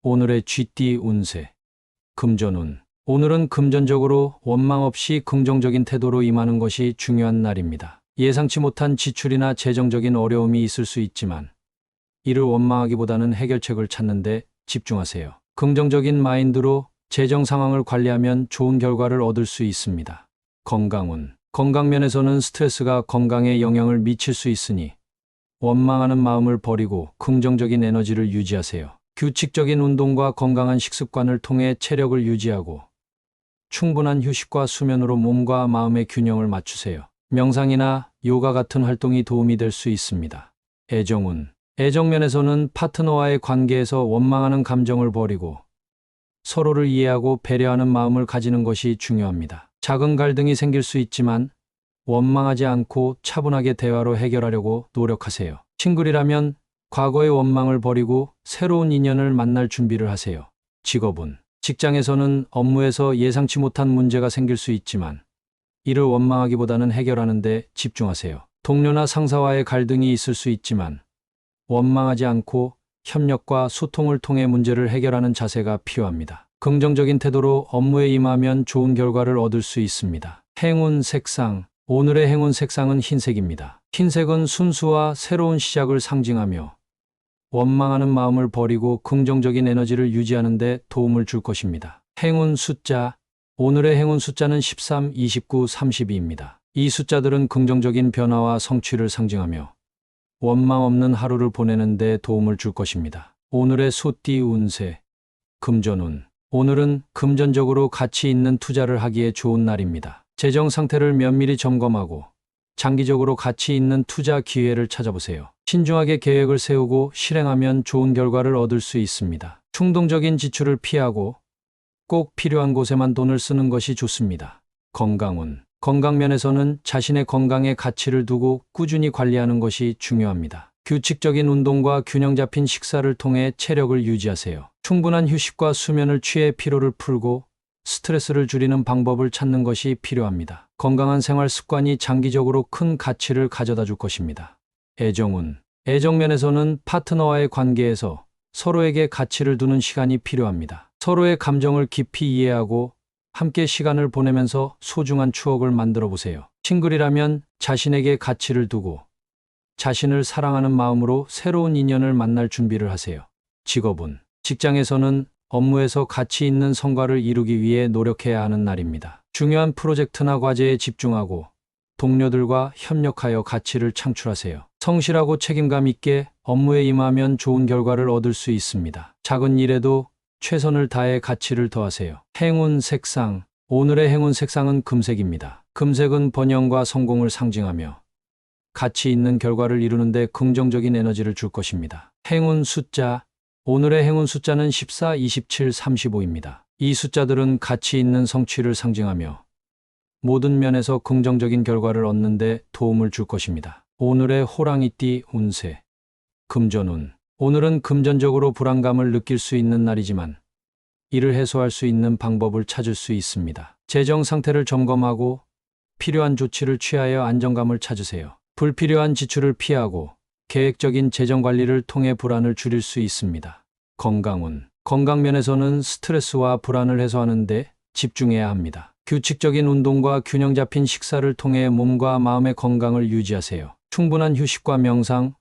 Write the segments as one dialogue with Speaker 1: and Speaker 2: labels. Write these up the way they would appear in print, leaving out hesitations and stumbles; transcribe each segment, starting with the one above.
Speaker 1: 오늘의 쥐띠 운세. 금전운. 오늘은 금전적으로 원망 없이 긍정적인 태도로 임하는 것이 중요한 날입니다. 예상치 못한 지출이나 재정적인 어려움이 있을 수 있지만 이를 원망하기보다는 해결책을 찾는 데 집중하세요. 긍정적인 마인드로 재정 상황을 관리하면 좋은 결과를 얻을 수 있습니다. 건강운. 건강면에서는 스트레스가 건강에 영향을 미칠 수 있으니 원망하는 마음을 버리고 긍정적인 에너지를 유지하세요. 규칙적인 운동과 건강한 식습관을 통해 체력을 유지하고 충분한 휴식과 수면으로 몸과 마음의 균형을 맞추세요. 명상이나 요가 같은 활동이 도움이 될 수 있습니다. 애정운. 애정면에서는 파트너와의 관계에서 원망하는 감정을 버리고 서로를 이해하고 배려하는 마음을 가지는 것이 중요합니다. 작은 갈등이 생길 수 있지만 원망하지 않고 차분하게 대화로 해결하려고 노력하세요. 싱글이라면 과거의 원망을 버리고 새로운 인연을 만날 준비를 하세요. 직업운. 직장에서는 업무에서 예상치 못한 문제가 생길 수 있지만 이를 원망하기보다는 해결하는 데 집중하세요. 동료나 상사와의 갈등이 있을 수 있지만 원망하지 않고 협력과 소통을 통해 문제를 해결하는 자세가 필요합니다. 긍정적인 태도로 업무에 임하면 좋은 결과를 얻을 수 있습니다. 행운 색상. 오늘의 행운 색상은 흰색입니다. 흰색은 순수와 새로운 시작을 상징하며 원망하는 마음을 버리고 긍정적인 에너지를 유지하는 데 도움을 줄 것입니다. 행운 숫자. 오늘의 행운 숫자는 13, 29, 32입니다. 이 숫자들은 긍정적인 변화와 성취를 상징하며 원망 없는 하루를 보내는 데 도움을 줄 것입니다. 오늘의 소띠 운세. 금전운. 오늘은 금전적으로 가치 있는 투자를 하기에 좋은 날입니다. 재정 상태를 면밀히 점검하고 장기적으로 가치 있는 투자 기회를 찾아보세요. 신중하게 계획을 세우고 실행하면 좋은 결과를 얻을 수 있습니다. 충동적인 지출을 피하고 꼭 필요한 곳에만 돈을 쓰는 것이 좋습니다. 건강운. 건강면에서는 자신의 건강에 가치를 두고 꾸준히 관리하는 것이 중요합니다. 규칙적인 운동과 균형 잡힌 식사를 통해 체력을 유지하세요. 충분한 휴식과 수면을 취해 피로를 풀고 스트레스를 줄이는 방법을 찾는 것이 필요합니다. 건강한 생활 습관이 장기적으로 큰 가치를 가져다 줄 것입니다. 애정운. 애정면에서는 파트너와의 관계에서 서로에게 가치를 두는 시간이 필요합니다. 서로의 감정을 깊이 이해하고 함께 시간을 보내면서 소중한 추억을 만들어 보세요. 싱글이라면 자신에게 가치를 두고 자신을 사랑하는 마음으로 새로운 인연을 만날 준비를 하세요. 직업운. 직장에서는 업무에서 가치 있는 성과를 이루기 위해 노력해야 하는 날입니다. 중요한 프로젝트나 과제에 집중하고 동료들과 협력하여 가치를 창출하세요. 성실하고 책임감 있게 업무에 임하면 좋은 결과를 얻을 수 있습니다. 작은 일에도 최선을 다해 가치를 더하세요. 행운 색상. 오늘의 행운 색상은 금색입니다. 금색은 번영과 성공을 상징하며 가치 있는 결과를 이루는 데 긍정적인 에너지를 줄 것입니다. 행운 숫자. 오늘의 행운 숫자는 14, 27, 35입니다. 이 숫자들은 가치 있는 성취를 상징하며 모든 면에서 긍정적인 결과를 얻는 데 도움을 줄 것입니다. 오늘의 호랑이띠 운세. 금전운. 오늘은 금전적으로 불안감을 느낄 수 있는 날이지만 이를 해소할 수 있는 방법을 찾을 수 있습니다. 재정 상태를 점검하고 필요한 조치를 취하여 안정감을 찾으세요. 불필요한 지출을 피하고 계획적인 재정 관리를 통해 불안을 줄일 수 있습니다. 건강운. 건강면에서는 스트레스와 불안을 해소하는 데 집중해야 합니다. 규칙적인 운동과 균형 잡힌 식사를 통해 몸과 마음의 건강을 유지하세요. 충분한 휴식과 명상,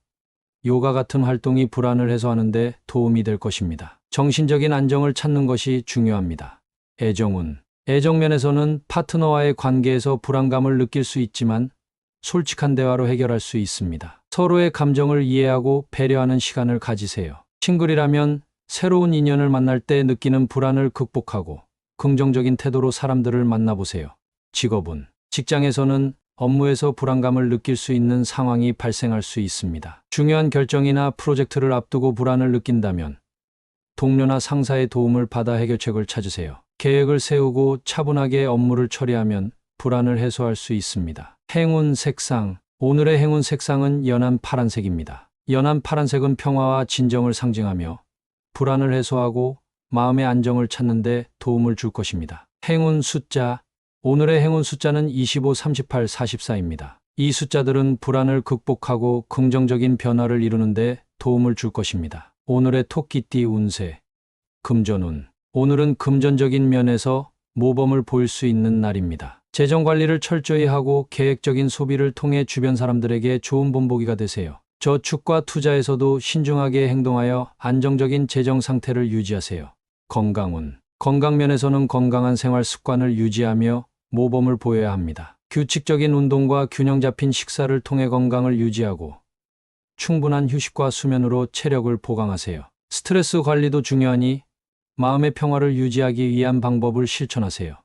Speaker 1: 요가 같은 활동이 불안을 해소하는 데 도움이 될 것입니다. 정신적인 안정을 찾는 것이 중요합니다. 애정운. 애정면에서는 파트너와의 관계에서 불안감을 느낄 수 있지만 솔직한 대화로 해결할 수 있습니다. 서로의 감정을 이해하고 배려하는 시간을 가지세요. 싱글이라면 새로운 인연을 만날 때 느끼는 불안을 극복하고 긍정적인 태도로 사람들을 만나보세요. 직업운. 직장에서는 업무에서 불안감을 느낄 수 있는 상황이 발생할 수 있습니다. 중요한 결정이나 프로젝트를 앞두고 불안을 느낀다면 동료나 상사의 도움을 받아 해결책을 찾으세요. 계획을 세우고 차분하게 업무를 처리하면 불안을 해소할 수 있습니다. 행운 색상. 오늘의 행운 색상은 연한 파란색입니다. 연한 파란색은 평화와 진정을 상징하며 불안을 해소하고 마음의 안정을 찾는 데 도움을 줄 것입니다. 행운 숫자. 오늘의 행운 숫자는 25, 38, 44입니다. 이 숫자들은 불안을 극복하고 긍정적인 변화를 이루는 데 도움을 줄 것입니다. 오늘의 토끼띠 운세. 금전운. 오늘은 금전적인 면에서 모범을 보일 수 있는 날입니다. 재정 관리를 철저히 하고 계획적인 소비를 통해 주변 사람들에게 좋은 본보기가 되세요. 저축과 투자에서도 신중하게 행동하여 안정적인 재정 상태를 유지하세요. 건강운. 건강면에서는 건강한 생활 습관을 유지하며 모범을 보여야 합니다. 규칙적인 운동과 균형 잡힌 식사를 통해 건강을 유지하고 충분한 휴식과 수면으로 체력을 보강하세요. 스트레스 관리도 중요하니 마음의 평화를 유지하기 위한 방법을 실천하세요.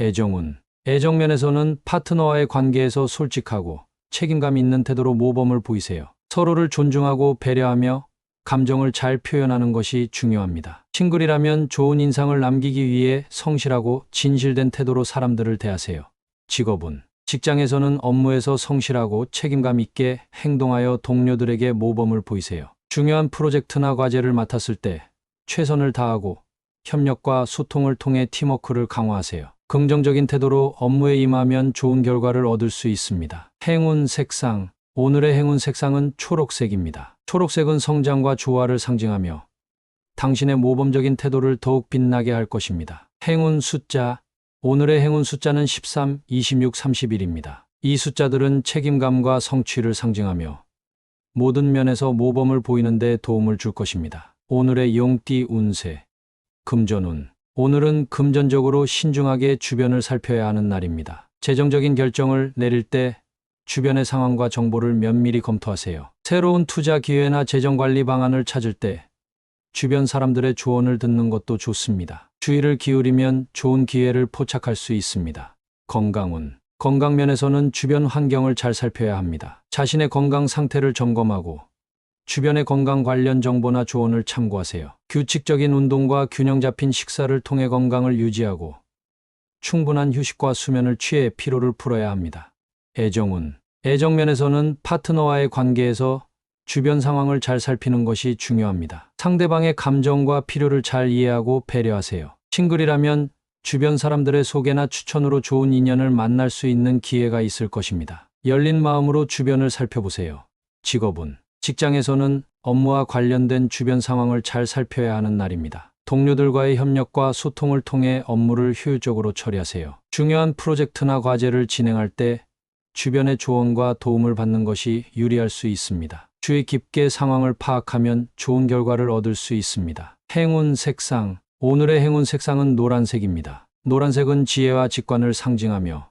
Speaker 1: 애정운. 애정면에서는 파트너와의 관계에서 솔직하고 책임감 있는 태도로 모범을 보이세요. 서로를 존중하고 배려하며 감정을 잘 표현하는 것이 중요합니다. 싱글이라면 좋은 인상을 남기기 위해 성실하고 진실된 태도로 사람들을 대하세요. 직업운. 직장에서는 업무에서 성실하고 책임감 있게 행동하여 동료들에게 모범을 보이세요. 중요한 프로젝트나 과제를 맡았을 때 최선을 다하고 협력과 소통을 통해 팀워크를 강화하세요. 긍정적인 태도로 업무에 임하면 좋은 결과를 얻을 수 있습니다. 행운 색상. 오늘의 행운 색상은 초록색입니다. 초록색은 성장과 조화를 상징하며 당신의 모범적인 태도를 더욱 빛나게 할 것입니다. 행운 숫자. 오늘의 행운 숫자는 13, 26, 31입니다. 이 숫자들은 책임감과 성취를 상징하며 모든 면에서 모범을 보이는 데 도움을 줄 것입니다. 오늘의 용띠 운세. 금전운. 오늘은 금전적으로 신중하게 주변을 살펴야 하는 날입니다. 재정적인 결정을 내릴 때 주변의 상황과 정보를 면밀히 검토하세요. 새로운 투자 기회나 재정관리 방안을 찾을 때 주변 사람들의 조언을 듣는 것도 좋습니다. 주의를 기울이면 좋은 기회를 포착할 수 있습니다. 건강운. 건강면에서는 주변 환경을 잘 살펴야 합니다. 자신의 건강 상태를 점검하고 주변의 건강 관련 정보나 조언을 참고하세요. 규칙적인 운동과 균형 잡힌 식사를 통해 건강을 유지하고 충분한 휴식과 수면을 취해 피로를 풀어야 합니다. 애정운. 애정면에서는 파트너와의 관계에서 주변 상황을 잘 살피는 것이 중요합니다. 상대방의 감정과 필요를 잘 이해하고 배려하세요. 싱글이라면 주변 사람들의 소개나 추천으로 좋은 인연을 만날 수 있는 기회가 있을 것입니다. 열린 마음으로 주변을 살펴보세요. 직업운. 직장에서는 업무와 관련된 주변 상황을 잘 살펴야 하는 날입니다. 동료들과의 협력과 소통을 통해 업무를 효율적으로 처리하세요. 중요한 프로젝트나 과제를 진행할 때 주변의 조언과 도움을 받는 것이 유리할 수 있습니다. 주의 깊게 상황을 파악하면 좋은 결과를 얻을 수 있습니다. 행운 색상. 오늘의 행운 색상은 노란색입니다. 노란색은 지혜와 직관을 상징하며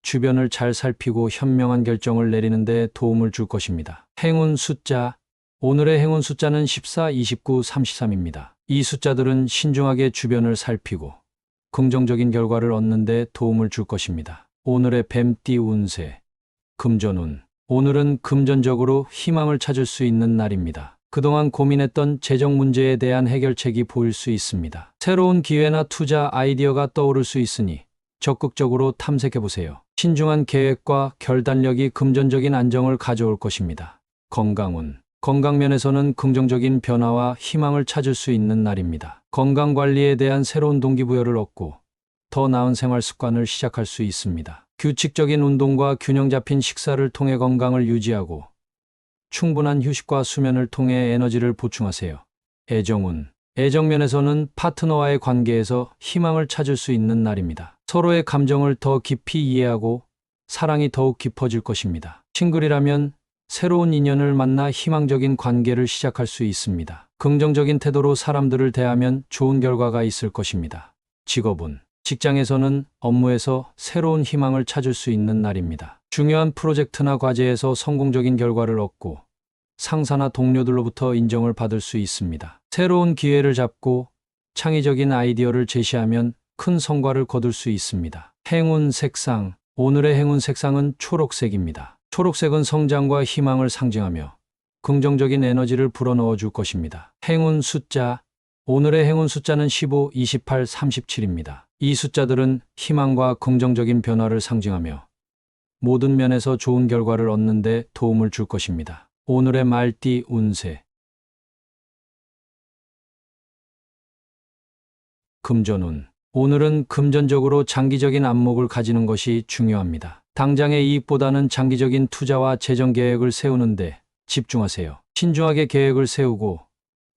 Speaker 1: 주변을 잘 살피고 현명한 결정을 내리는 데 도움을 줄 것입니다. 행운 숫자. 오늘의 행운 숫자는 14, 29, 33입니다. 이 숫자들은 신중하게 주변을 살피고 긍정적인 결과를 얻는 데 도움을 줄 것입니다. 오늘의 뱀띠 운세. 금전운. 오늘은 금전적으로 희망을 찾을 수 있는 날입니다. 그동안 고민했던 재정 문제에 대한 해결책이 보일 수 있습니다. 새로운 기회나 투자 아이디어가 떠오를 수 있으니 적극적으로 탐색해보세요. 신중한 계획과 결단력이 금전적인 안정을 가져올 것입니다. 건강운. 건강면에서는 긍정적인 변화와 희망을 찾을 수 있는 날입니다. 건강관리에 대한 새로운 동기부여를 얻고 더 나은 생활 습관을 시작할 수 있습니다. 규칙적인 운동과 균형 잡힌 식사를 통해 건강을 유지하고 충분한 휴식과 수면을 통해 에너지를 보충하세요. 애정운. 애정면에서는 파트너와의 관계에서 희망을 찾을 수 있는 날입니다. 서로의 감정을 더 깊이 이해하고 사랑이 더욱 깊어질 것입니다. 싱글이라면 새로운 인연을 만나 희망적인 관계를 시작할 수 있습니다. 긍정적인 태도로 사람들을 대하면 좋은 결과가 있을 것입니다. 직업운. 직장에서는 업무에서 새로운 희망을 찾을 수 있는 날입니다. 중요한 프로젝트나 과제에서 성공적인 결과를 얻고 상사나 동료들로부터 인정을 받을 수 있습니다. 새로운 기회를 잡고 창의적인 아이디어를 제시하면 큰 성과를 거둘 수 있습니다. 행운 색상. 오늘의 행운 색상은 초록색입니다. 초록색은 성장과 희망을 상징하며 긍정적인 에너지를 불어넣어 줄 것입니다. 행운 숫자. 오늘의 행운 숫자는 15, 28, 37입니다. 이 숫자들은 희망과 긍정적인 변화를 상징하며 모든 면에서 좋은 결과를 얻는 데 도움을 줄 것입니다. 오늘의 말띠 운세. 금전운. 오늘은 금전적으로 장기적인 안목을 가지는 것이 중요합니다. 당장의 이익보다는 장기적인 투자와 재정 계획을 세우는데 집중하세요. 신중하게 계획을 세우고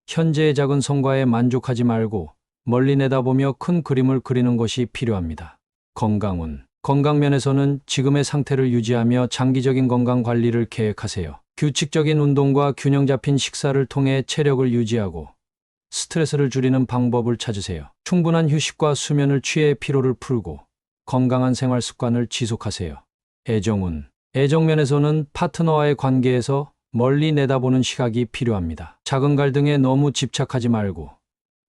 Speaker 1: 현재의 작은 성과에 만족하지 말고 멀리 내다보며 큰 그림을 그리는 것이 필요합니다. 건강운. 건강면에서는 지금의 상태를 유지하며 장기적인 건강 관리를 계획하세요. 규칙적인 운동과 균형 잡힌 식사를 통해 체력을 유지하고 스트레스를 줄이는 방법을 찾으세요. 충분한 휴식과 수면을 취해 피로를 풀고 건강한 생활 습관을 지속하세요. 애정운. 애정면에서는 파트너와의 관계에서 멀리 내다보는 시각이 필요합니다. 작은 갈등에 너무 집착하지 말고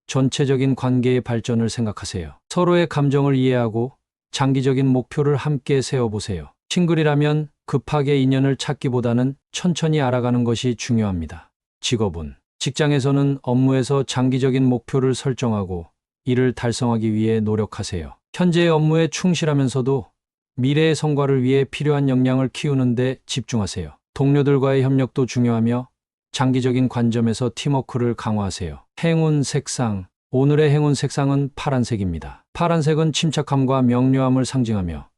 Speaker 1: 전체적인 관계의 발전을 생각하세요. 서로의 감정을 이해하고 장기적인 목표를 함께 세워보세요. 싱글이라면 급하게 인연을 찾기보다는 천천히 알아가는 것이 중요합니다. 직업운. 직장에서는 업무에서 장기적인 목표를 설정하고 이를 달성하기 위해 노력하세요. 현재의 업무에 충실하면서도 미래의 성과를 위해 필요한 역량을 키우는 데 집중하세요. 동료들과의 협력도 중요하며 장기적인 관점에서 팀워크를 강화하세요. 행운 색상. 오늘의 행운 색상은 파란색입니다. 파란색은 침착함과 명료함을 상징하며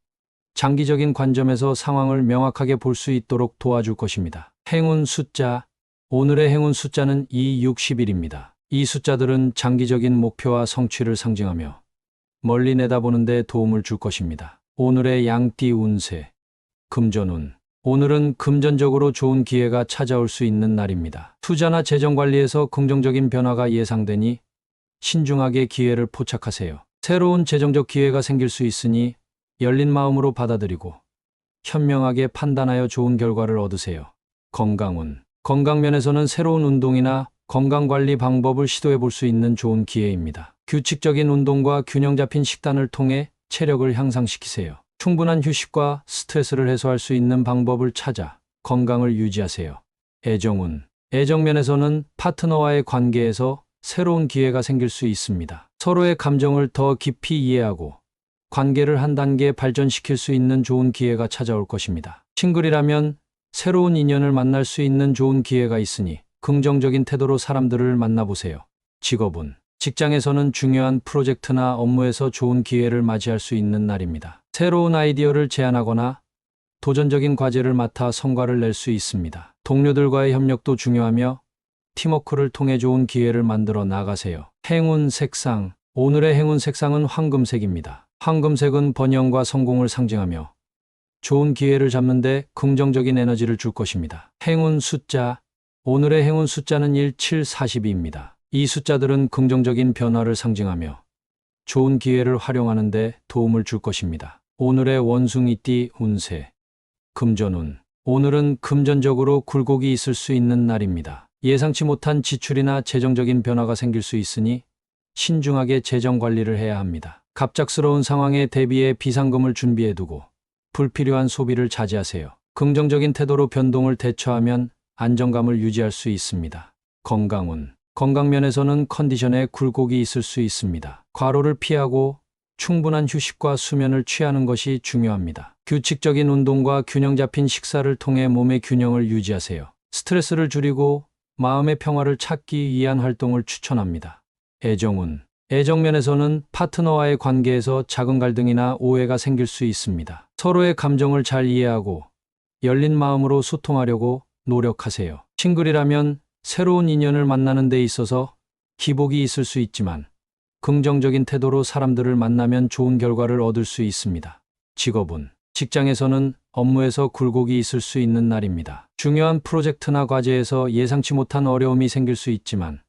Speaker 1: 장기적인 관점에서 상황을 명확하게 볼 수 있도록 도와줄 것입니다. 행운 숫자. 오늘의 행운 숫자는 261입니다. 이 숫자들은 장기적인 목표와 성취를 상징하며 멀리 내다보는 데 도움을 줄 것입니다. 오늘의 양띠 운세. 금전운. 오늘은 금전적으로 좋은 기회가 찾아올 수 있는 날입니다. 투자나 재정 관리에서 긍정적인 변화가 예상되니 신중하게 기회를 포착하세요. 새로운 재정적 기회가 생길 수 있으니 열린 마음으로 받아들이고 현명하게 판단하여 좋은 결과를 얻으세요. 건강운. 건강면에서는 새로운 운동이나 건강관리 방법을 시도해 볼 수 있는 좋은 기회입니다. 규칙적인 운동과 균형 잡힌 식단을 통해 체력을 향상시키세요. 충분한 휴식과 스트레스를 해소할 수 있는 방법을 찾아 건강을 유지하세요. 애정운. 애정면에서는 파트너와의 관계에서 새로운 기회가 생길 수 있습니다. 서로의 감정을 더 깊이 이해하고 관계를 한 단계 발전시킬 수 있는 좋은 기회가 찾아올 것입니다. 싱글이라면 새로운 인연을 만날 수 있는 좋은 기회가 있으니 긍정적인 태도로 사람들을 만나보세요. 직업운. 직장에서는 중요한 프로젝트나 업무에서 좋은 기회를 맞이할 수 있는 날입니다. 새로운 아이디어를 제안하거나 도전적인 과제를 맡아 성과를 낼 수 있습니다. 동료들과의 협력도 중요하며 팀워크를 통해 좋은 기회를 만들어 나가세요. 행운 색상. 오늘의 행운 색상은 황금색입니다. 황금색은 번영과 성공을 상징하며 좋은 기회를 잡는 데 긍정적인 에너지를 줄 것입니다. 행운 숫자. 오늘의 행운 숫자는 1742입니다. 이 숫자들은 긍정적인 변화를 상징하며 좋은 기회를 활용하는 데 도움을 줄 것입니다. 오늘의 원숭이띠 운세. 금전운. 오늘은 금전적으로 굴곡이 있을 수 있는 날입니다. 예상치 못한 지출이나 재정적인 변화가 생길 수 있으니 신중하게 재정 관리를 해야 합니다. 갑작스러운 상황에 대비해 비상금을 준비해두고 불필요한 소비를 자제하세요. 긍정적인 태도로 변동을 대처하면 안정감을 유지할 수 있습니다. 건강운. 건강면에서는 컨디션에 굴곡이 있을 수 있습니다. 과로를 피하고 충분한 휴식과 수면을 취하는 것이 중요합니다. 규칙적인 운동과 균형 잡힌 식사를 통해 몸의 균형을 유지하세요. 스트레스를 줄이고 마음의 평화를 찾기 위한 활동을 추천합니다. 애정운. 애정면에서는 파트너와의 관계에서 작은 갈등이나 오해가 생길 수 있습니다. 서로의 감정을 잘 이해하고 열린 마음으로 소통하려고 노력하세요. 싱글이라면 새로운 인연을 만나는 데 있어서 기복이 있을 수 있지만 긍정적인 태도로 사람들을 만나면 좋은 결과를 얻을 수 있습니다. 직업운. 직장에서는 업무에서 굴곡이 있을 수 있는 날입니다. 중요한 프로젝트나 과제에서 예상치 못한 어려움이 생길 수 있지만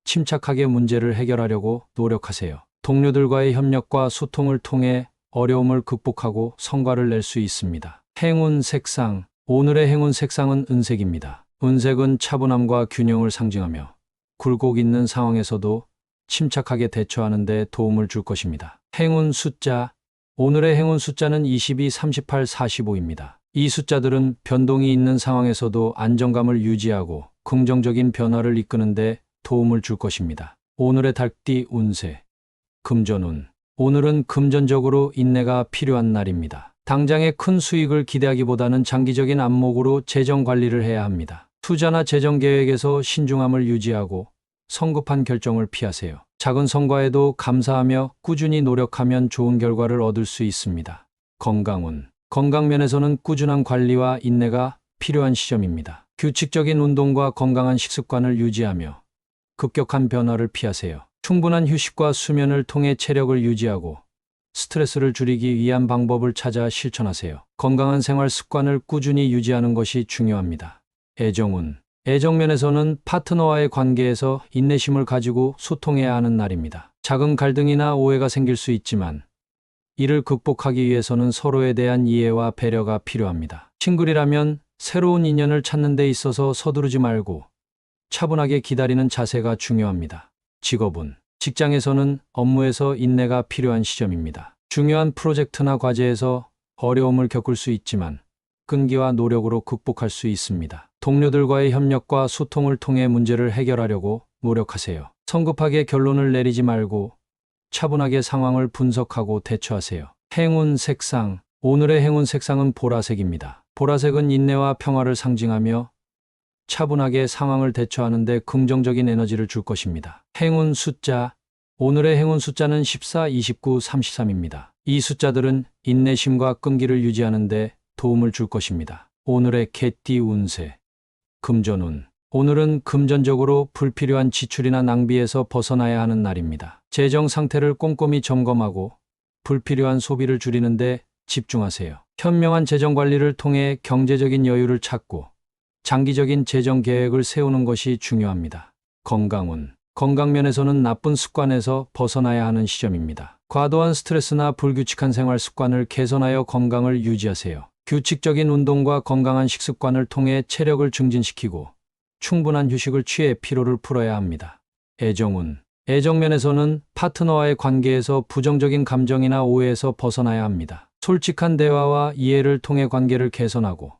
Speaker 1: 침착하게 문제를 해결하려고 노력하세요. 동료들과의 협력과 소통을 통해 어려움을 극복하고 성과를 낼 수 있습니다. 행운 색상. 오늘의 행운 색상은 은색입니다. 은색은 차분함과 균형을 상징하며 굴곡 있는 상황에서도 침착하게 대처하는 데 도움을 줄 것입니다. 행운 숫자. 오늘의 행운 숫자는 22, 38, 45입니다. 이 숫자들은 변동이 있는 상황에서도 안정감을 유지하고 긍정적인 변화를 이끄는 데 도움을 줄 것입니다. 오늘의 달띠 운세. 금전운. 오늘은 금전적으로 인내가 필요한 날입니다. 당장의 큰 수익을 기대하기보다는 장기적인 안목으로 재정 관리를 해야 합니다. 투자나 재정 계획에서 신중함을 유지하고 성급한 결정을 피하세요. 작은 성과에도 감사하며 꾸준히 노력하면 좋은 결과를 얻을 수 있습니다. 건강운. 건강면에서는 꾸준한 관리와 인내가 필요한 시점입니다. 규칙적인 운동과 건강한 식습관을 유지하며 급격한 변화를 피하세요. 충분한 휴식과 수면을 통해 체력을 유지하고 스트레스를 줄이기 위한 방법을 찾아 실천하세요. 건강한 생활 습관을 꾸준히 유지하는 것이 중요합니다. 애정운. 애정면에서는 파트너와의 관계에서 인내심을 가지고 소통해야 하는 날입니다. 작은 갈등이나 오해가 생길 수 있지만 이를 극복하기 위해서는 서로에 대한 이해와 배려가 필요합니다. 싱글이라면 새로운 인연을 찾는 데 있어서 서두르지 말고 차분하게 기다리는 자세가 중요합니다. 직업운. 직장에서는 업무에서 인내가 필요한 시점입니다. 중요한 프로젝트나 과제에서 어려움을 겪을 수 있지만 끈기와 노력으로 극복할 수 있습니다. 동료들과의 협력과 소통을 통해 문제를 해결하려고 노력하세요. 성급하게 결론을 내리지 말고 차분하게 상황을 분석하고 대처하세요. 행운 색상. 오늘의 행운 색상은 보라색입니다. 보라색은 인내와 평화를 상징하며 차분하게 상황을 대처하는 데 긍정적인 에너지를 줄 것입니다. 행운 숫자. 오늘의 행운 숫자는 14, 29, 33입니다. 이 숫자들은 인내심과 끈기를 유지하는 데 도움을 줄 것입니다. 오늘의 개띠 운세. 금전운. 오늘은 금전적으로 불필요한 지출이나 낭비에서 벗어나야 하는 날입니다. 재정 상태를 꼼꼼히 점검하고 불필요한 소비를 줄이는 데 집중하세요. 현명한 재정 관리를 통해 경제적인 여유를 찾고 장기적인 재정 계획을 세우는 것이 중요합니다. 건강운. 건강면에서는 나쁜 습관에서 벗어나야 하는 시점입니다. 과도한 스트레스나 불규칙한 생활 습관을 개선하여 건강을 유지하세요. 규칙적인 운동과 건강한 식습관을 통해 체력을 증진시키고 충분한 휴식을 취해 피로를 풀어야 합니다. 애정운. 애정면에서는 파트너와의 관계에서 부정적인 감정이나 오해에서 벗어나야 합니다. 솔직한 대화와 이해를 통해 관계를 개선하고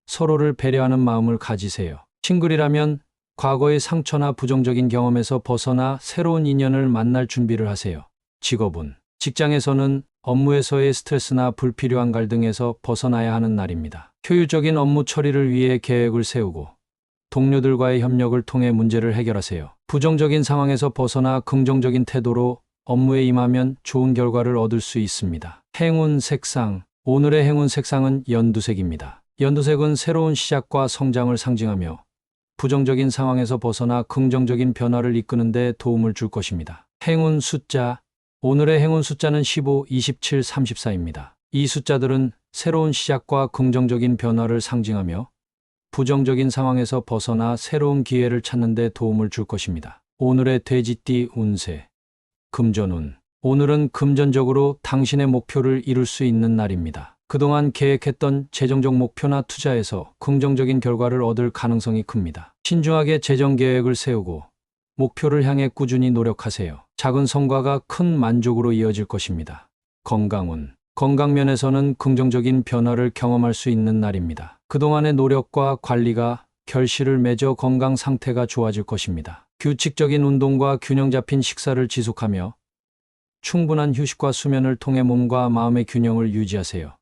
Speaker 1: 서로를 배려하는 마음을 가지세요. 싱글이라면 과거의 상처나 부정적인 경험에서 벗어나 새로운 인연을 만날 준비를 하세요. 직업운. 직장에서는 업무에서의 스트레스나 불필요한 갈등에서 벗어나야 하는 날입니다. 효율적인 업무 처리를 위해 계획을 세우고 동료들과의 협력을 통해 문제를 해결하세요. 부정적인 상황에서 벗어나 긍정적인 태도로 업무에 임하면 좋은 결과를 얻을 수 있습니다. 행운 색상. 오늘의 행운 색상은 연두색입니다. 연두색은 새로운 시작과 성장을 상징하며 부정적인 상황에서 벗어나 긍정적인 변화를 이끄는 데 도움을 줄 것입니다. 행운 숫자. 오늘의 행운 숫자는 15, 27, 34입니다. 이 숫자들은 새로운 시작과 긍정적인 변화를 상징하며 부정적인 상황에서 벗어나 새로운 기회를 찾는 데 도움을 줄 것입니다. 오늘의 돼지띠 운세. 금전운. 오늘은 금전적으로 당신의 목표를 이룰 수 있는 날입니다. 그동안 계획했던 재정적 목표나 투자에서 긍정적인 결과를 얻을 가능성이 큽니다. 신중하게 재정 계획을 세우고 목표를 향해 꾸준히 노력하세요. 작은 성과가 큰 만족으로 이어질 것입니다. 건강운. 건강면에서는 긍정적인 변화를 경험할 수 있는 날입니다. 그동안의 노력과 관리가 결실을 맺어 건강 상태가 좋아질 것입니다. 규칙적인 운동과 균형 잡힌 식사를 지속하며 충분한 휴식과 수면을 통해 몸과 마음의 균형을 유지하세요.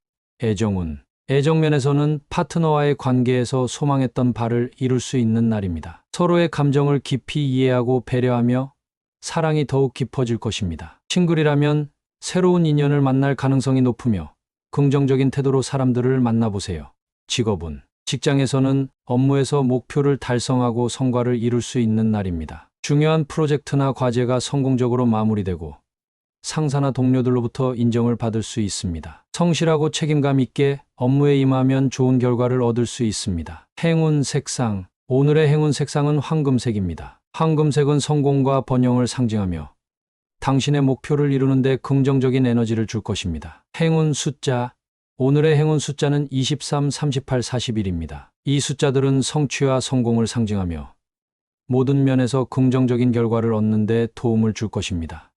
Speaker 1: 애정운. 애정면에서는 파트너와의 관계에서 소망했던 바를 이룰 수 있는 날입니다. 서로의 감정을 깊이 이해하고 배려하며 사랑이 더욱 깊어질 것입니다. 싱글이라면 새로운 인연을 만날 가능성이 높으며 긍정적인 태도로 사람들을 만나보세요. 직업운. 직장에서는 업무에서 목표를 달성하고 성과를 이룰 수 있는 날입니다. 중요한 프로젝트나 과제가 성공적으로 마무리되고 상사나 동료들로부터 인정을 받을 수 있습니다. 성실하고 책임감 있게 업무에 임하면 좋은 결과를 얻을 수 있습니다. 행운 색상. 오늘의 행운 색상은 황금색입니다. 황금색은 성공과 번영을 상징하며 당신의 목표를 이루는 데 긍정적인 에너지를 줄 것입니다. 행운 숫자. 오늘의 행운 숫자는 23, 38, 41입니다. 이 숫자들은 성취와 성공을 상징하며 모든 면에서 긍정적인 결과를 얻는 데 도움을 줄 것입니다.